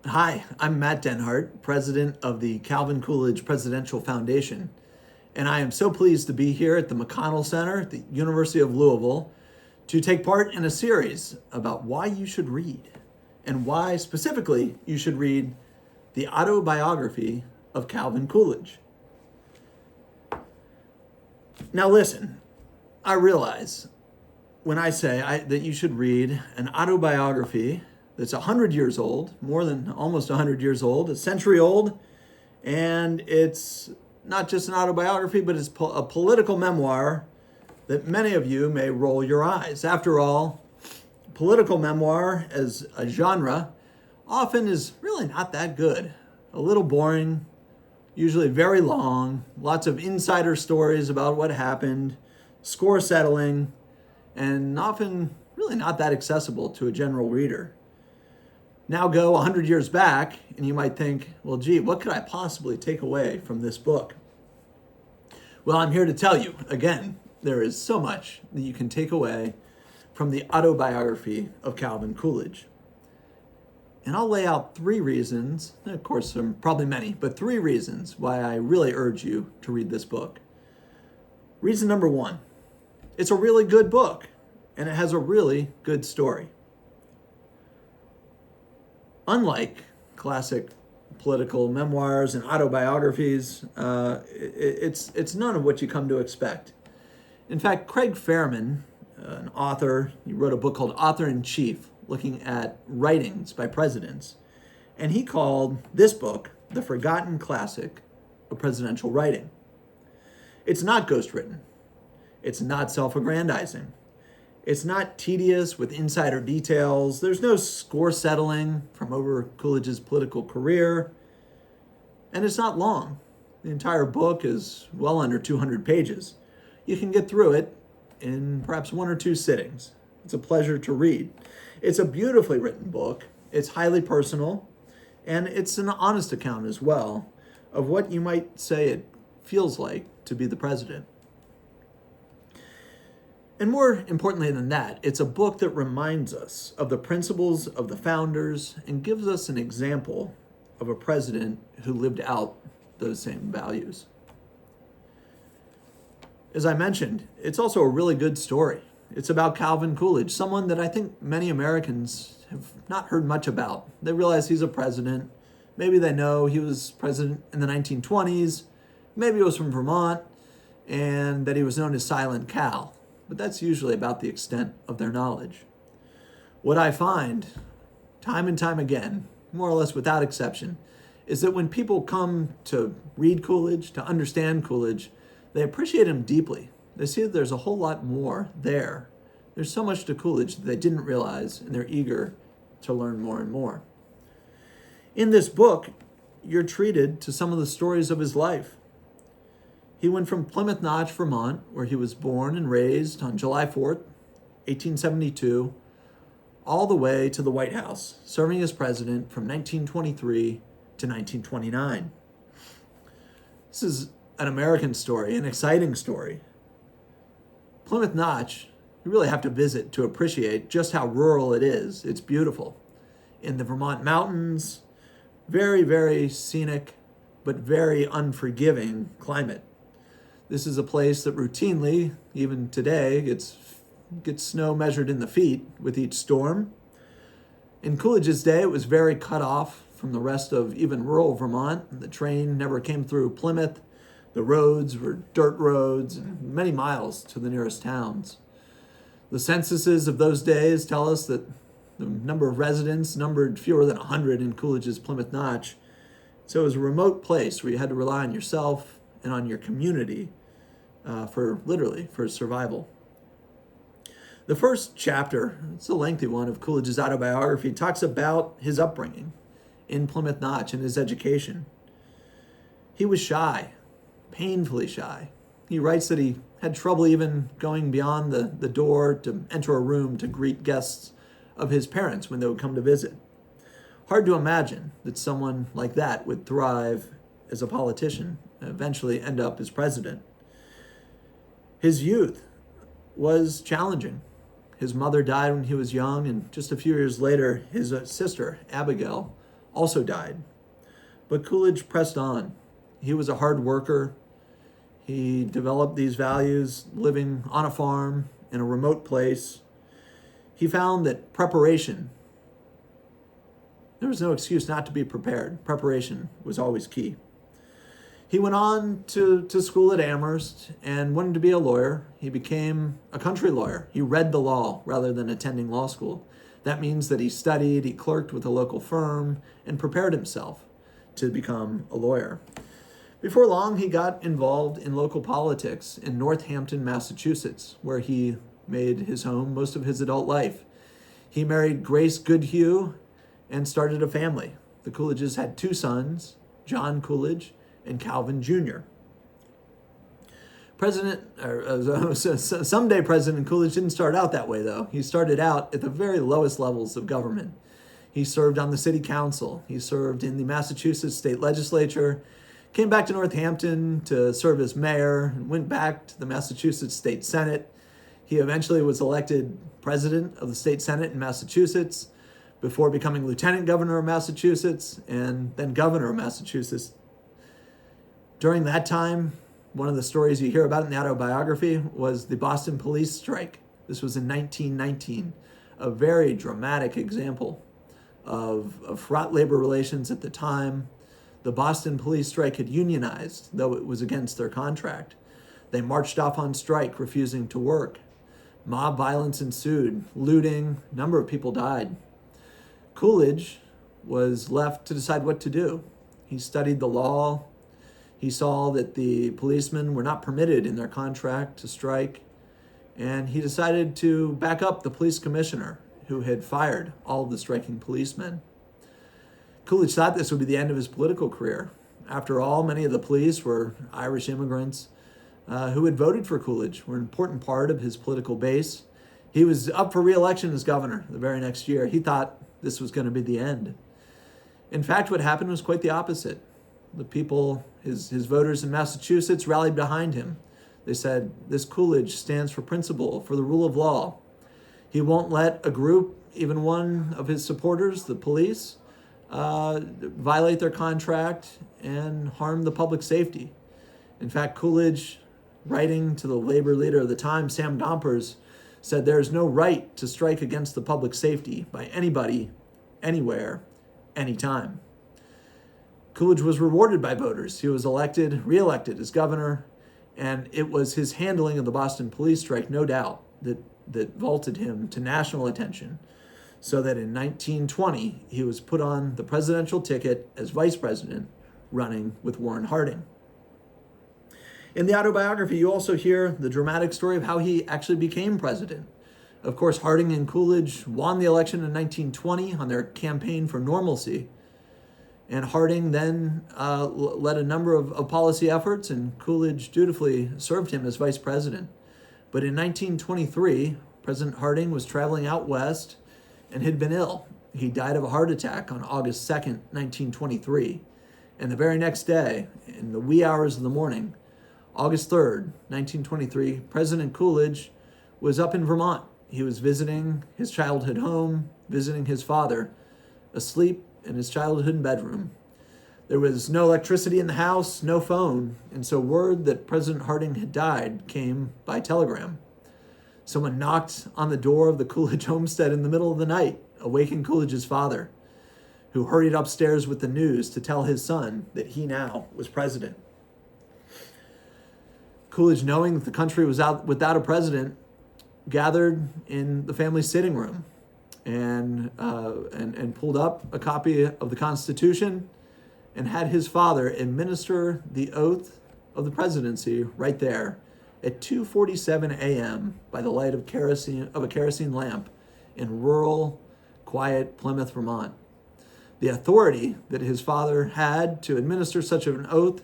Hi, I'm Matt Denhart, president of the Calvin Coolidge Presidential Foundation, and I am so pleased to be here at the McConnell Center at the University of Louisville to take part in a series about why you should read and why specifically you should read the autobiography of Calvin Coolidge. Now listen, I realize when I say that you should read an autobiography that's 100 years old, more than almost 100 years old, a century old, and it's not just an autobiography, but it's a political memoir that many of you may roll your eyes. After all, political memoir as a genre often is really not that good. A little boring, usually very long, lots of insider stories about what happened, score settling, and often really not that accessible to a general reader. Now go 100 years back, and you might think, well, gee, what could I possibly take away from this book? Well, I'm here to tell you, again, there is so much that you can take away from the autobiography of Calvin Coolidge. And I'll lay out three reasons, of course, there are probably many, but three reasons why I really urge you to read this book. Reason number one, it's a really good book, and it has a really good story. Unlike classic political memoirs and autobiographies, it's none of what you come to expect. In fact, Craig Fairman, an author, he wrote a book called Author in Chief, looking at writings by presidents, and he called this book the forgotten classic of presidential writing. It's not ghostwritten. It's not self-aggrandizing. It's not tedious with insider details. There's no score settling from over Coolidge's political career. And it's not long. The entire book is well under 200 pages. You can get through it in perhaps one or two sittings. It's a pleasure to read. It's a beautifully written book. It's highly personal. And it's an honest account as well of what you might say it feels like to be the president. And more importantly than that, it's a book that reminds us of the principles of the founders and gives us an example of a president who lived out those same values. As I mentioned, it's also a really good story. It's about Calvin Coolidge, someone that I think many Americans have not heard much about. They realize he's a president. Maybe they know he was president in the 1920s. Maybe he was from Vermont and that he was known as Silent Cal. But that's usually about the extent of their knowledge. What I find, time and time again, more or less without exception, is that when people come to read Coolidge, to understand Coolidge, they appreciate him deeply. They see that there's a whole lot more there. There's so much to Coolidge that they didn't realize, and they're eager to learn more and more. In this book, you're treated to some of the stories of his life. He went from Plymouth Notch, Vermont, where he was born and raised on July 4th, 1872, all the way to the White House, serving as president from 1923 to 1929. This is an American story, an exciting story. Plymouth Notch, you really have to visit to appreciate just how rural it is. It's beautiful. In the Vermont mountains, very, very scenic, but very unforgiving climate. This is a place that routinely, even today, gets snow measured in the feet with each storm. In Coolidge's day, it was very cut off from the rest of even rural Vermont. The train never came through Plymouth. The roads were dirt roads, and many miles to the nearest towns. The censuses of those days tell us that the number of residents numbered fewer than 100 in Coolidge's Plymouth Notch. So it was a remote place where you had to rely on yourself and on your community for survival. The first chapter, it's a lengthy one, of Coolidge's autobiography, talks about his upbringing in Plymouth Notch and his education. He was shy, painfully shy. He writes that he had trouble even going beyond the door to enter a room to greet guests of his parents when they would come to visit. Hard to imagine that someone like that would thrive as a politician and eventually end up as president. His youth was challenging. His mother died when he was young, and just a few years later, his sister, Abigail, also died. But Coolidge pressed on. He was a hard worker. He developed these values living on a farm in a remote place. He found that there was no excuse not to be prepared. Preparation was always key. He went on to school at Amherst and wanted to be a lawyer. He became a country lawyer. He read the law rather than attending law school. That means that he studied, he clerked with a local firm, and prepared himself to become a lawyer. Before long, he got involved in local politics in Northampton, Massachusetts, where he made his home most of his adult life. He married Grace Goodhue and started a family. The Coolidges had 2 sons, John Coolidge and Calvin Jr. Someday President Coolidge didn't start out that way, though. He started out at the very lowest levels of government. He served on the city council. He served in the Massachusetts state legislature, came back to Northampton to serve as mayor, and went back to the Massachusetts state senate. He eventually was elected president of the state senate in Massachusetts before becoming lieutenant governor of Massachusetts and then governor of Massachusetts. During that time, one of the stories you hear about in the autobiography was the Boston police strike. This was in 1919, a very dramatic example of fraught labor relations at the time. The Boston police strike had unionized, though it was against their contract. They marched off on strike, refusing to work. Mob violence ensued, looting, a number of people died. Coolidge was left to decide what to do. He studied the law. He saw that the policemen were not permitted in their contract to strike, and he decided to back up the police commissioner who had fired all of the striking policemen. Coolidge thought this would be the end of his political career. After all, many of the police were Irish immigrants who had voted for Coolidge, were an important part of his political base. He was up for re-election as governor the very next year. He thought this was going to be the end. In fact, what happened was quite the opposite. The people, his voters in Massachusetts, rallied behind him. They said, this Coolidge stands for principle, for the rule of law. He won't let a group, even one of his supporters, the police, violate their contract and harm the public safety. In fact, Coolidge, writing to the labor leader of the time, Sam Gompers, said there is no right to strike against the public safety by anybody, anywhere, anytime. Coolidge was rewarded by voters. He was re-elected as governor, and it was his handling of the Boston police strike, no doubt, that vaulted him to national attention, so that in 1920, he was put on the presidential ticket as vice president, running with Warren Harding. In the autobiography, you also hear the dramatic story of how he actually became president. Of course, Harding and Coolidge won the election in 1920 on their campaign for normalcy. And Harding then led a number of policy efforts, and Coolidge dutifully served him as vice president. But in 1923, President Harding was traveling out west and had been ill. He died of a heart attack on August 2nd, 1923. And the very next day, in the wee hours of the morning, August 3rd, 1923, President Coolidge was up in Vermont. He was visiting his childhood home, visiting his father, asleep in his childhood bedroom. There was no electricity in the house, no phone, and so word that President Harding had died came by telegram. Someone knocked on the door of the Coolidge homestead in the middle of the night, awaking Coolidge's father, who hurried upstairs with the news to tell his son that he now was president. Coolidge, knowing that the country was out without a president, gathered in the family sitting room and pulled up a copy of the Constitution and had his father administer the oath of the presidency right there at 2:47 a.m. by the light of a kerosene lamp in rural, quiet Plymouth, Vermont. The authority that his father had to administer such an oath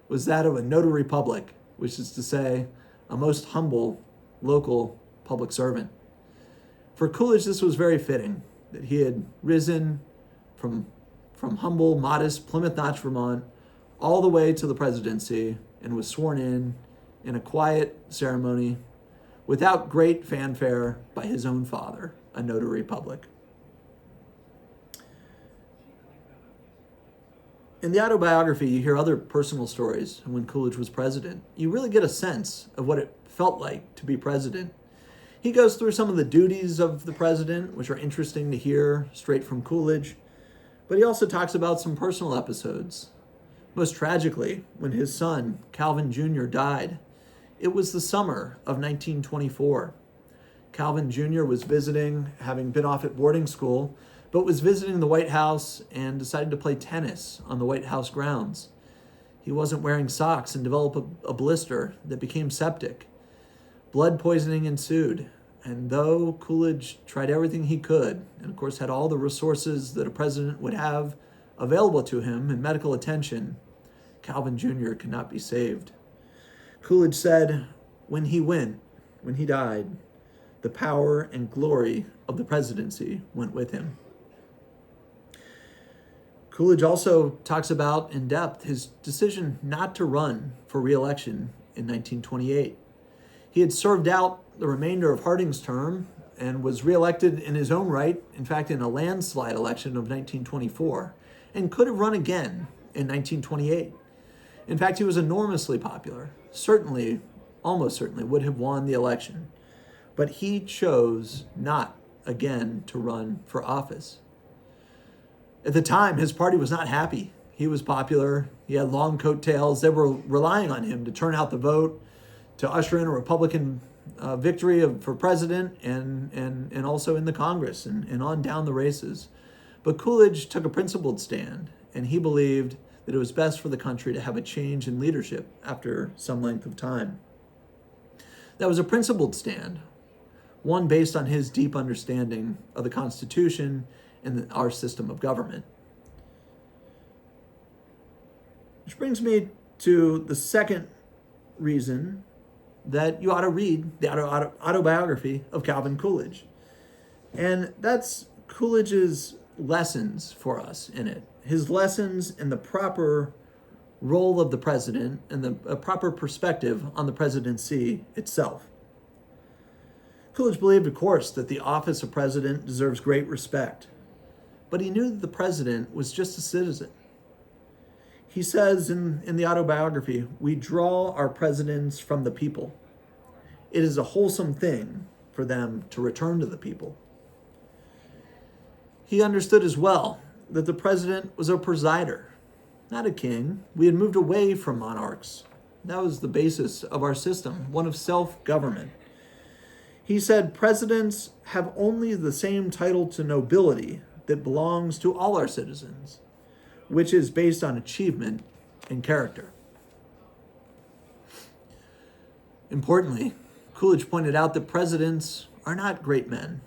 was that of a notary public, which is to say, a most humble local public servant. For Coolidge, this was very fitting, that he had risen from humble, modest Plymouth Notch, Vermont, all the way to the presidency and was sworn in a quiet ceremony without great fanfare by his own father, a notary public. In the autobiography, you hear other personal stories when Coolidge was president. You really get a sense of what it felt like to be president. He goes through some of the duties of the president, which are interesting to hear straight from Coolidge, but he also talks about some personal episodes. Most tragically, when his son, Calvin Jr., died, it was the summer of 1924. Calvin Jr. was visiting, having been off at boarding school, but was visiting the White House and decided to play tennis on the White House grounds. He wasn't wearing socks and developed a blister that became septic. Blood poisoning ensued, and though Coolidge tried everything he could, and of course had all the resources that a president would have available to him in medical attention, Calvin Jr. could not be saved. Coolidge said, when he died, the power and glory of the presidency went with him. Coolidge also talks about in depth his decision not to run for re-election in 1928. He had served out the remainder of Harding's term and was re-elected in his own right, in fact, in a landslide election of 1924, and could have run again in 1928. In fact, he was enormously popular, almost certainly would have won the election, but he chose not again to run for office. At the time, his party was not happy. He was popular. He had long coattails. They were relying on him to turn out the vote, to usher in a Republican victory for president and also in the Congress and on down the races. But Coolidge took a principled stand, and he believed that it was best for the country to have a change in leadership after some length of time. That was a principled stand, one based on his deep understanding of the Constitution and our system of government. Which brings me to the second reason that you ought to read the autobiography of Calvin Coolidge. And that's Coolidge's lessons for us in it. His lessons in the proper role of the president and the proper perspective on the presidency itself. Coolidge believed, of course, that the office of president deserves great respect, but he knew that the president was just a citizen. He says in the autobiography, we draw our presidents from the people. It is a wholesome thing for them to return to the people. He understood as well that the president was a presider, not a king. We had moved away from monarchs. That was the basis of our system, one of self-government. He said presidents have only the same title to nobility that belongs to all our citizens, which is based on achievement and character. Importantly, Coolidge pointed out that presidents are not great men.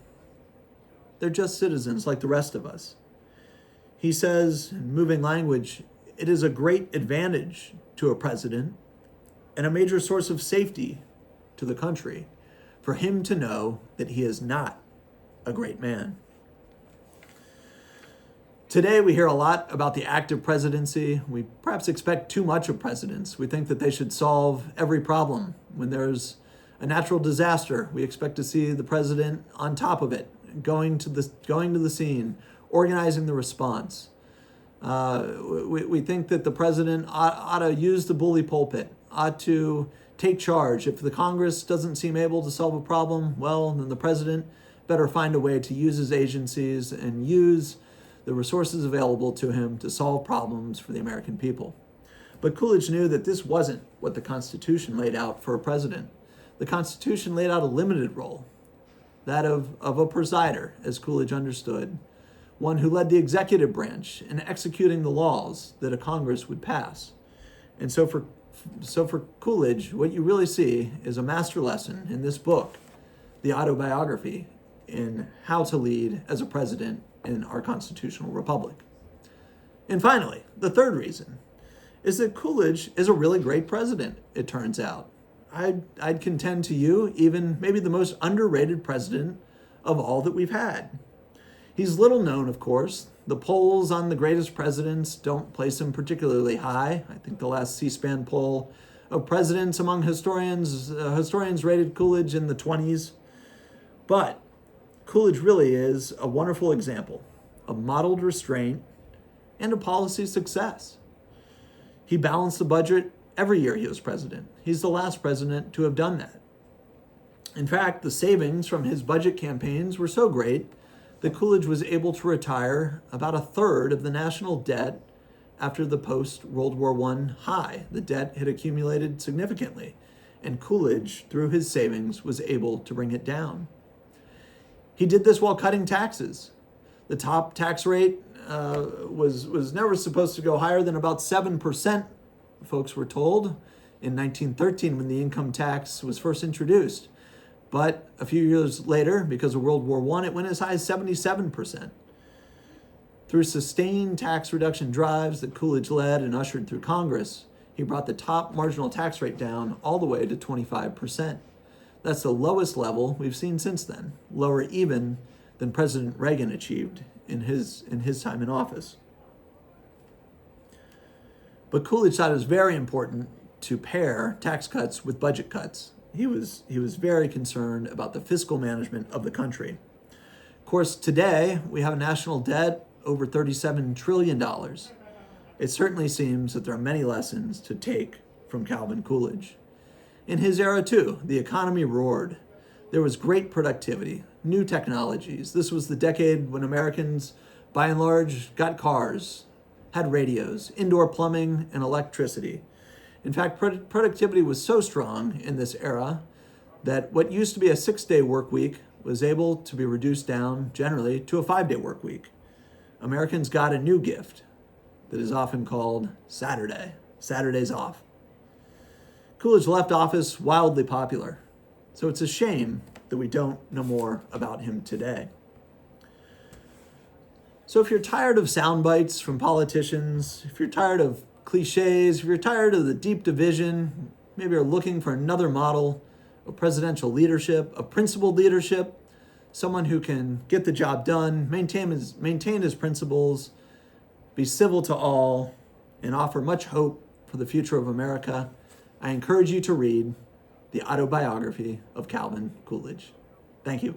They're just citizens like the rest of us. He says, in moving language, it is a great advantage to a president and a major source of safety to the country for him to know that he is not a great man. Today, we hear a lot about the active presidency. We perhaps expect too much of presidents. We think that they should solve every problem. When there's a natural disaster, we expect to see the president on top of it, going to the scene, organizing the response. We think that the president ought to use the bully pulpit, ought to take charge. If the Congress doesn't seem able to solve a problem, well, then the president better find a way to use his agencies and use the resources available to him to solve problems for the American people. But Coolidge knew that this wasn't what the Constitution laid out for a president. The Constitution laid out a limited role, that of a presider, as Coolidge understood, one who led the executive branch in executing the laws that a Congress would pass. And so for Coolidge, what you really see is a master lesson in this book, the autobiography, in how to lead as a president in our constitutional republic. And finally, the third reason is that Coolidge is a really great president, it turns out. I'd contend to you, even maybe the most underrated president of all that we've had. He's little known, of course. The polls on the greatest presidents don't place him particularly high. I think the last C-SPAN poll of presidents among historians rated Coolidge in the 20s. But Coolidge really is a wonderful example of modeled restraint and a policy success. He balanced the budget every year he was president. He's the last president to have done that. In fact, the savings from his budget campaigns were so great that Coolidge was able to retire about a third of the national debt after the post-World War I high. The debt had accumulated significantly, and Coolidge, through his savings, was able to bring it down. He did this while cutting taxes. The top tax rate was never supposed to go higher than about 7%, folks were told, in 1913 when the income tax was first introduced. But a few years later, because of World War I, it went as high as 77%. Through sustained tax reduction drives that Coolidge led and ushered through Congress, he brought the top marginal tax rate down all the way to 25%. That's the lowest level we've seen since then, lower even than President Reagan achieved in his time in office. But Coolidge thought it was very important to pair tax cuts with budget cuts. He was very concerned about the fiscal management of the country. Of course, today we have a national debt over $37 trillion. It certainly seems that there are many lessons to take from Calvin Coolidge. In his era, too, the economy roared. There was great productivity, new technologies. This was the decade when Americans, by and large, got cars, had radios, indoor plumbing, and electricity. In fact, productivity was so strong in this era that what used to be a 6-day work week was able to be reduced down generally to a 5-day work week. Americans got a new gift that is often called Saturday. Saturday's off. Coolidge left office wildly popular, so it's a shame that we don't know more about him today. So if you're tired of sound bites from politicians, if you're tired of cliches, if you're tired of the deep division, maybe you're looking for another model of presidential leadership, of principled leadership, someone who can get the job done, maintain his principles, be civil to all, and offer much hope for the future of America, I encourage you to read the Autobiography of Calvin Coolidge. Thank you.